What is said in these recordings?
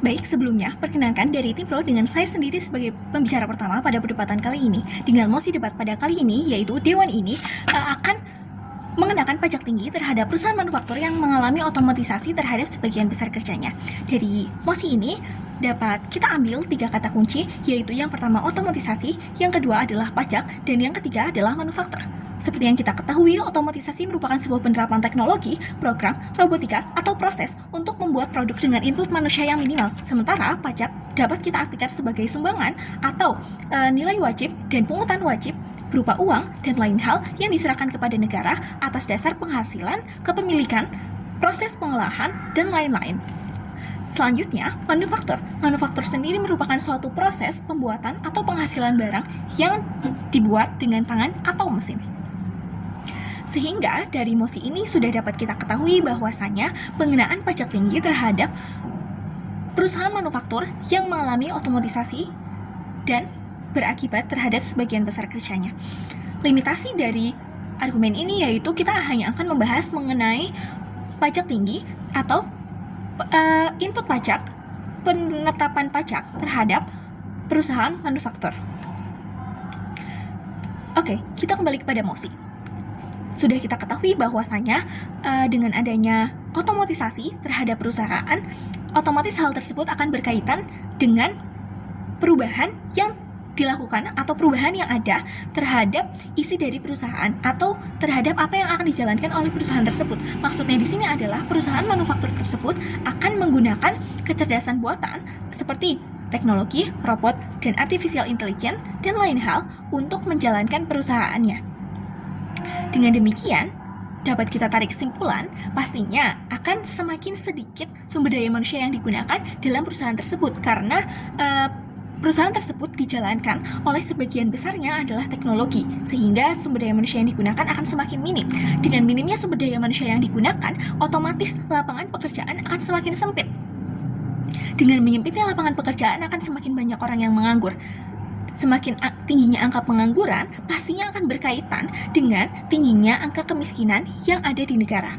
Baik, sebelumnya, perkenalkan dari tim Pro dengan saya sendiri sebagai pembicara pertama pada perdebatan kali ini. Dengan mosi debat pada kali ini, yaitu Dewan ini akan mengenakan pajak tinggi terhadap perusahaan manufaktur yang mengalami otomatisasi terhadap sebagian besar kerjanya. Dari mosi ini, dapat kita ambil 3 kata kunci, yaitu yang pertama otomatisasi, yang kedua adalah pajak, dan yang ketiga adalah manufaktur. Seperti yang kita ketahui, otomatisasi merupakan sebuah penerapan teknologi, program, robotika, atau proses untuk membuat produk dengan input manusia yang minimal. Sementara pajak dapat kita artikan sebagai sumbangan atau nilai wajib dan pungutan wajib berupa uang dan lain hal yang diserahkan kepada negara atas dasar penghasilan, kepemilikan, proses pengolahan, dan lain-lain. Selanjutnya, manufaktur. Manufaktur sendiri merupakan suatu proses pembuatan atau penghasilan barang yang dibuat dengan tangan atau mesin. Sehingga dari mosi ini sudah dapat kita ketahui bahwasanya pengenaan pajak tinggi terhadap perusahaan manufaktur yang mengalami otomatisasi dan berakibat terhadap sebagian besar kerjanya. Limitasi dari argumen ini yaitu kita hanya akan membahas mengenai pajak tinggi atau input pajak, penetapan pajak terhadap perusahaan manufaktur. Oke, kita kembali kepada mosi. Sudah kita ketahui bahwasanya dengan adanya otomatisasi terhadap perusahaan, otomatis hal tersebut akan berkaitan dengan perubahan yang dilakukan atau perubahan yang ada terhadap isi dari perusahaan atau terhadap apa yang akan dijalankan oleh perusahaan tersebut. Maksudnya di sini adalah perusahaan manufaktur tersebut akan menggunakan kecerdasan buatan seperti teknologi, robot, dan artificial intelligence dan lain hal untuk menjalankan perusahaannya. Dengan demikian, dapat kita tarik kesimpulan, pastinya akan semakin sedikit sumber daya manusia yang digunakan dalam perusahaan tersebut karena perusahaan tersebut dijalankan oleh sebagian besarnya adalah teknologi, sehingga sumber daya manusia yang digunakan akan semakin minim. Dengan minimnya sumber daya manusia yang digunakan, otomatis lapangan pekerjaan akan semakin sempit. Dengan menyempitnya lapangan pekerjaan akan semakin banyak orang yang menganggur. Semakin tingginya angka pengangguran, pastinya akan berkaitan dengan tingginya angka kemiskinan yang ada di negara.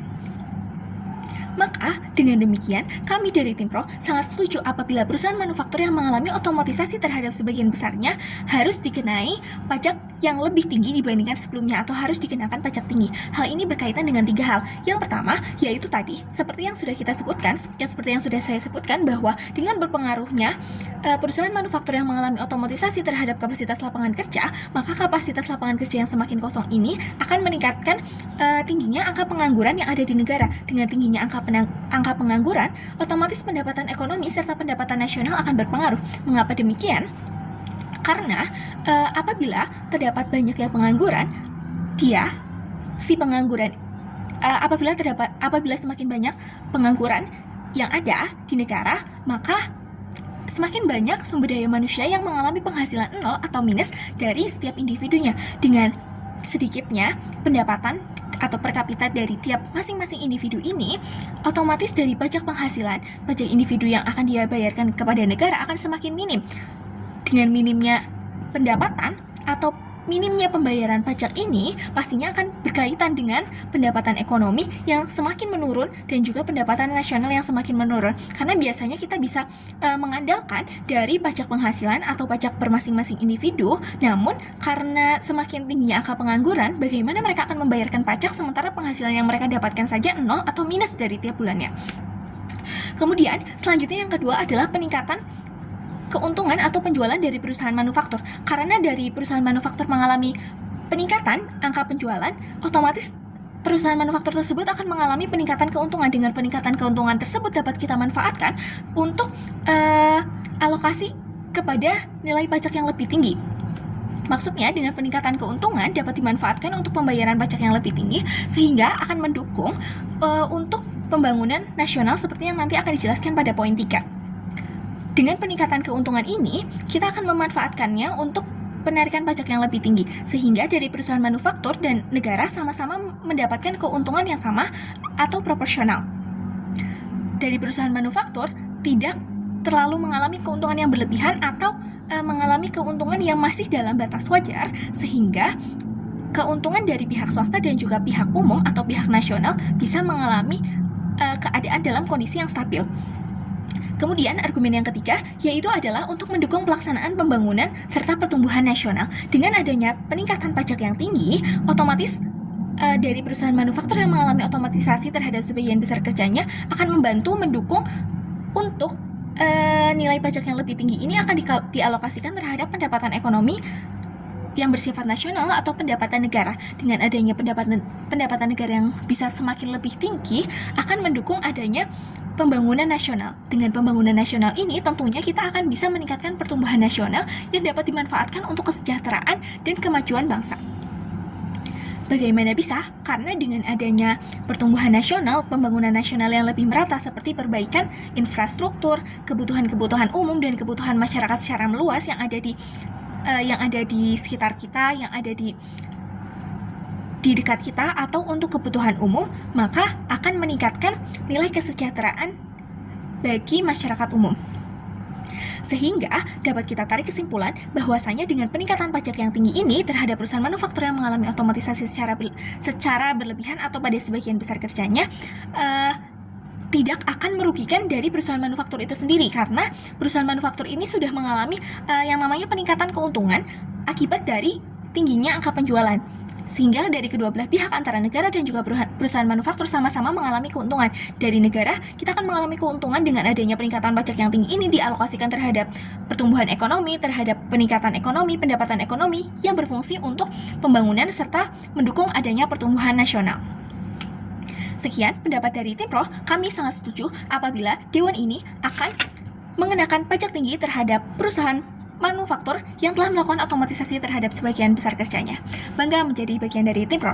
Maka, dengan demikian, kami dari tim Pro sangat setuju apabila perusahaan manufaktur yang mengalami otomatisasi terhadap sebagian besarnya harus dikenai pajak yang lebih tinggi dibandingkan sebelumnya atau harus dikenakan pajak tinggi. Hal ini berkaitan dengan 3 hal. Yang pertama, yaitu tadi, seperti yang sudah kita sebutkan, seperti yang sudah saya sebutkan bahwa dengan berpengaruhnya perusahaan manufaktur yang mengalami otomatisasi terhadap kapasitas lapangan kerja, maka kapasitas lapangan kerja yang semakin kosong ini akan meningkatkan tingginya angka pengangguran yang ada di negara. Dengan tingginya angka pengangguran, otomatis pendapatan ekonomi serta pendapatan nasional akan berpengaruh. Mengapa demikian? Karena apabila terdapat banyaknya pengangguran, apabila semakin banyak pengangguran yang ada di negara, maka semakin banyak sumber daya manusia yang mengalami penghasilan nol atau minus dari setiap individunya. Dengan sedikitnya pendapatan atau per kapita dari tiap masing-masing individu ini, otomatis dari pajak penghasilan, pajak individu yang akan dia bayarkan kepada negara akan semakin minim. Dengan minimnya pendapatan atau minimnya pembayaran pajak ini pastinya akan berkaitan dengan pendapatan ekonomi yang semakin menurun dan juga pendapatan nasional yang semakin menurun. Karena biasanya kita bisa mengandalkan dari pajak penghasilan atau pajak per masing-masing individu, namun karena semakin tingginya angka pengangguran, bagaimana mereka akan membayarkan pajak sementara penghasilan yang mereka dapatkan saja nol atau minus dari tiap bulannya. Kemudian selanjutnya yang kedua adalah peningkatan keuntungan atau penjualan dari perusahaan manufaktur. Karena dari perusahaan manufaktur mengalami peningkatan angka penjualan, otomatis perusahaan manufaktur tersebut akan mengalami peningkatan keuntungan. Dengan peningkatan keuntungan tersebut dapat kita manfaatkan untuk alokasi kepada nilai pajak yang lebih tinggi. Maksudnya dengan peningkatan keuntungan dapat dimanfaatkan untuk pembayaran pajak yang lebih tinggi, sehingga akan mendukung untuk pembangunan nasional seperti yang nanti akan dijelaskan pada poin 3. Dengan peningkatan keuntungan ini, kita akan memanfaatkannya untuk penarikan pajak yang lebih tinggi, sehingga dari perusahaan manufaktur dan negara sama-sama mendapatkan keuntungan yang sama atau proporsional. Dari perusahaan manufaktur tidak terlalu mengalami keuntungan yang berlebihan atau mengalami keuntungan yang masih dalam batas wajar, sehingga keuntungan dari pihak swasta dan juga pihak umum atau pihak nasional bisa mengalami keadaan dalam kondisi yang stabil. Kemudian argumen yang ketiga yaitu adalah untuk mendukung pelaksanaan pembangunan serta pertumbuhan nasional. Dengan adanya peningkatan pajak yang tinggi, otomatis dari perusahaan manufaktur yang mengalami otomatisasi terhadap sebagian besar kerjanya akan membantu mendukung untuk nilai pajak yang lebih tinggi ini akan dialokasikan terhadap pendapatan ekonomi yang bersifat nasional atau pendapatan negara. Dengan adanya pendapatan negara yang bisa semakin lebih tinggi akan mendukung adanya pembangunan nasional. Dengan pembangunan nasional ini tentunya kita akan bisa meningkatkan pertumbuhan nasional yang dapat dimanfaatkan untuk kesejahteraan dan kemajuan bangsa. Bagaimana bisa? Karena dengan adanya pertumbuhan nasional, pembangunan nasional yang lebih merata seperti perbaikan infrastruktur, kebutuhan-kebutuhan umum dan kebutuhan masyarakat secara meluas yang ada di sekitar kita, yang ada di dekat kita atau untuk kebutuhan umum, maka akan meningkatkan nilai kesejahteraan bagi masyarakat umum. Sehingga dapat kita tarik kesimpulan bahwasanya dengan peningkatan pajak yang tinggi ini terhadap perusahaan manufaktur yang mengalami otomatisasi secara berlebihan atau pada sebagian besar kerjanya tidak akan merugikan dari perusahaan manufaktur itu sendiri, karena perusahaan manufaktur ini sudah mengalami yang namanya peningkatan keuntungan akibat dari tingginya angka penjualan. Sehingga dari kedua belah pihak antara negara dan juga perusahaan manufaktur sama-sama mengalami keuntungan. Dari negara, kita akan mengalami keuntungan dengan adanya peningkatan pajak yang tinggi ini dialokasikan terhadap pertumbuhan ekonomi, terhadap peningkatan ekonomi, pendapatan ekonomi yang berfungsi untuk pembangunan serta mendukung adanya pertumbuhan nasional. Sekian pendapat dari Tim Pro. Kami sangat setuju apabila Dewan ini akan mengenakan pajak tinggi terhadap perusahaan manufaktur yang telah melakukan otomatisasi terhadap sebagian besar kerjanya. Bangga menjadi bagian dari Tim Pro.